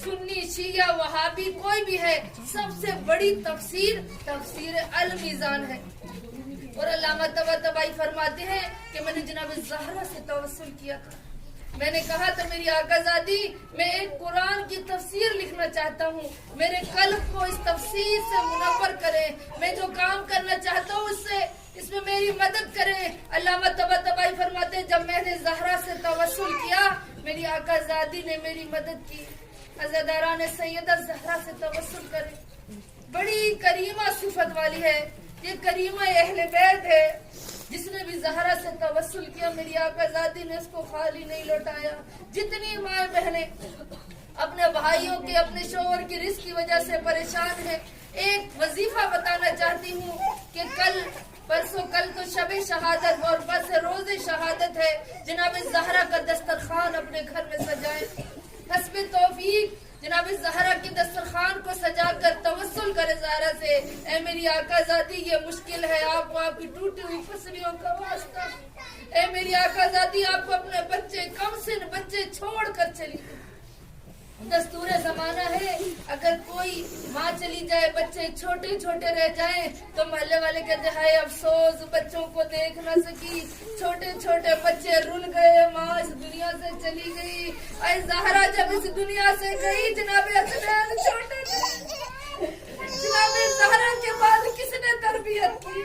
سنی، شیعہ، وہابی، کوئی بھی ہے، سب سے بڑی تفسیر المیزان ہے۔ اور علامہ طباطبائی فرماتے ہیں کہ میں نے جناب زہرا سے توسل کیا تھا، میں نے کہا تھا میری آقا زادی، میں ایک قرآن کی تفسیر لکھنا چاہتا ہوں، میرے قلب کو اس تفسیر سے منور کرے، میں جو کام کرنا چاہتا ہوں اس میں میری مدد کرے۔ علامہ طباطبائی فرماتے ہیں جب میں نے زہرا سے توسل کیا، میری آقا زادی نے میری مدد کی۔ عزاداران سیدہ زہرا سے توسل کرے، بڑی کریمہ صفت والی ہے، یہ کریمہ اہل بیت ہے۔ جس نے بھی زہرا سے توسل کیا، میری آقا زادی نے اس کو خالی نہیں لوٹایا۔ جتنی ماں بہنیں اپنے بھائیوں کے، اپنے شوہر کی رزق کی وجہ سے پریشان ہیں، ایک وظیفہ بتانا چاہتی ہوں کہ پرسوں کل تو شب شہادت اور بس روز شہادت ہے، جناب زہرا کا دسترخوان اپنے گھر میں سجائیں، حسب توفیق جناب زہرا کی دسترخوان کو سجا کر توسل کرے زہرا سے۔ اے میری آقا زادی، یہ مشکل ہے، آپ کو آپ کی ٹوٹی ہوئی پسلیوں کا واسطہ، اے میری آقا زادی، آپ کو اپنے بچے، کم سن بچے چھوڑ کر چلی۔ دستور زمانہ ہے، اگر کوئی ماں چلی جائے، بچے چھوٹے چھوٹے رہ جائیں تو محلے والے کہتے ہیں افسوس، بچوں کو دیکھ نہ سکی، چھوٹے چھوٹے بچے رل گئے، ماں اس دنیا سے چلی گئی۔ اے زہرا جب اس دنیا سے گئی، جناب حسنین چھوٹے تھے، جناب زہرا کے بعد کس نے تربیت کی؟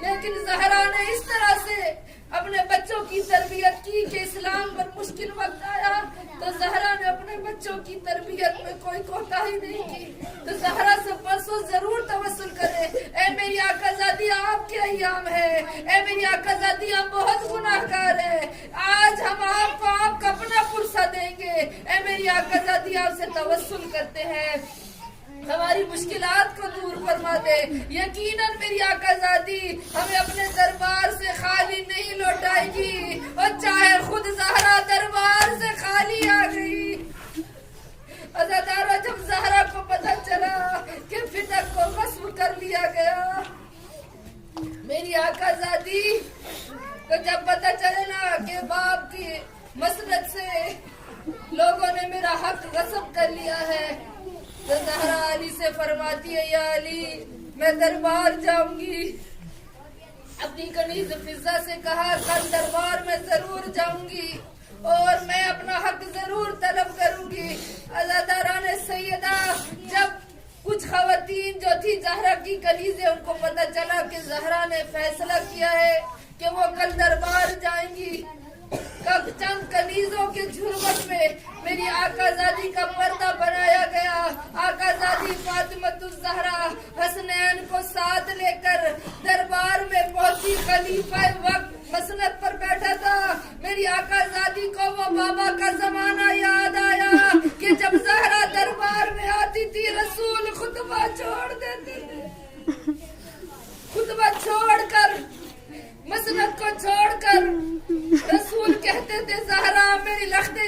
لیکن زہرا نے اس طرح سے اپنے بچوں کی تربیت کی کہ اسلام پر مشکل وقت آیا تو زہرا نے اپنے بچوں کی تربیت میں کوئی کوتاہی نہیں کی۔ تو زہرا سے پرسوں ضرور توسل کرے، اے میری آقا زادی، آپ کے ایام ہے، اے میری آقا زادی، ہم بہت گناہگار ہیں، آج ہم آپ کو آپ کا اپنا پرسہ دیں گے۔ اے میری آقا زادی، آپ سے توسل کرتے ہیں، ہماری مشکلات کو دور فرما دے۔ یقیناً میری آقا زادی ہمیں اپنے دربار سے خالی نہیں لوٹائے گی، اور چاہے خود زہرا دربار سے خالی آ گئی۔ عزادارہ، جب زہرا کو پتہ چلا کہ فتق کو غصب کر لیا گیا، میری آقا زادی کو جب پتہ چلے نا کہ باپ کی مسند سے لوگوں نے میرا حق غصب کر لیا ہے، تو زہرا علی سے فرماتی ہے، یا علی، میں دربار جاؤں گی۔ اپنی کنیز فضہ سے کہا، کل دربار میں ضرور جاؤں گی اور میں اپنا حق ضرور طلب کروں گی۔ عزاداران سیدہ، جب کچھ خواتین جو تھی زہرا کی کنیزیں، ان کو پتہ چلا کہ زہرا نے فیصلہ کیا ہے کہ وہ کل دربار جائیں گی، چند کنیزوں کے جھرمٹ میں میری آقا زادی کا پردہ بنایا گیا۔ آقا زادی فاطمۃ الزہرا حسنین کو ساتھ لے کر دربار میں پہنچی۔ خلیفہ وقت مسند پر بیٹھا تھا، میری آقا زادی کو وہ بابا کا زمانہ یاد آیا کہ جب زہرا دربار میں آتی تھی، رسول خطبہ چھوڑ دیتے تھے۔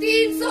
300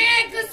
1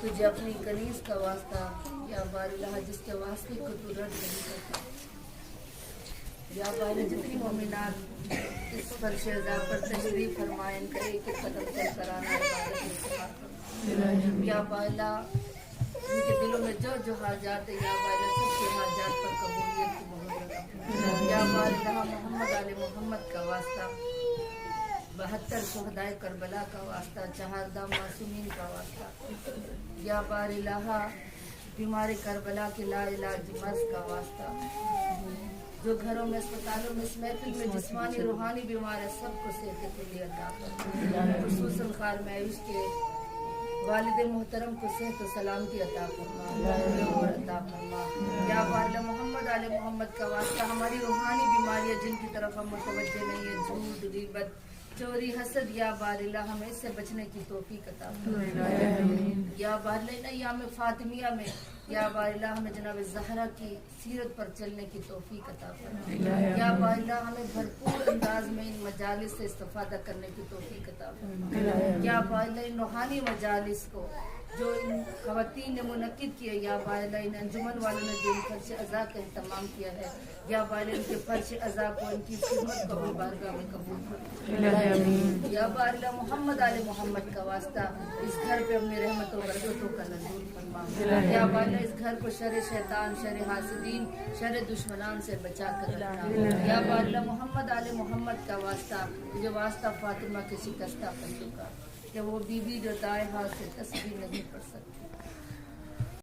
تجھے اپنی کنیز کا واسطہ یا بار الہ جس کے واسطے کو تو رد نہیں کرتا، یا بار جتنی مومنات اس فرش عزا پر تشریف فرمائیں ان کا ایک ایک قدم چل کرانا عبادت میں استعمال کرنا، یا بالا ان کے دلوں میں جو جو حاجات ہے یا بالا سب کے حاجات پر قبولیت کی مہر لگا، یا بالا محمد آل محمد کا واسطہ، 72 شہدائے کربلا کا واسطہ، 4 معصومین کا واسطہ، یا بار الہ بیمار کربلا کے لا علاج مرض کا واسطہ، جو گھروں میں اسپتالوں میں اس محفل میں جسمانی روحانی بیمار ہے سب کو صحت کے لیے عطا فرما، خصوصاً خار معیوش کے والد محترم کو صحت و سلامتی عطا فرما، عمر عطا فرما، یا بار محمد آل محمد کا واسطہ ہماری روحانی بیماریاں جن کی طرف ہم متوجہ نہیں ہیں، جھوٹ غیبت چوری حسد، یا بار الہ ہمیں اس سے بچنے کی توفیق عطا فرما، یا بار الہ ایام فاطمیہ میں یا بار الہ ہمیں جناب زہرا کی سیرت پر چلنے کی توفیق عطا فرما، یا بار الہ ہمیں بھرپور انداز میں ان مجالس سے استفادہ کرنے کی توفیق عطا فرما، یا بار الہ ان روحانی مجالس کو جو ان خواتین نے منعقد کیا، یا بار الہ ان انجمن والوں نے جو ان فرش عزا کا اہتمام کیا ہے، یا بار الہ ان کے فرش عزا کو ان کی خدمت کو بارگاہ میں قبول فرما، یا بار الہ محمد آل محمد کا واسطہ اس گھر پہ اپنی رحمت و برکتوں کا نزول فرما، یا بار الہ اس گھر کو شر شیطان، شر حاسدین، شر دشمنان سے بچا کر رکھنا، یا بار الہ محمد آل محمد کا واسطہ جو واسطہ فاطمہ کے شکستہ بندوں کا کہ وہ بی بی جو دائیں ہاتھ سے تسبیح نہیں پڑھ سکتی،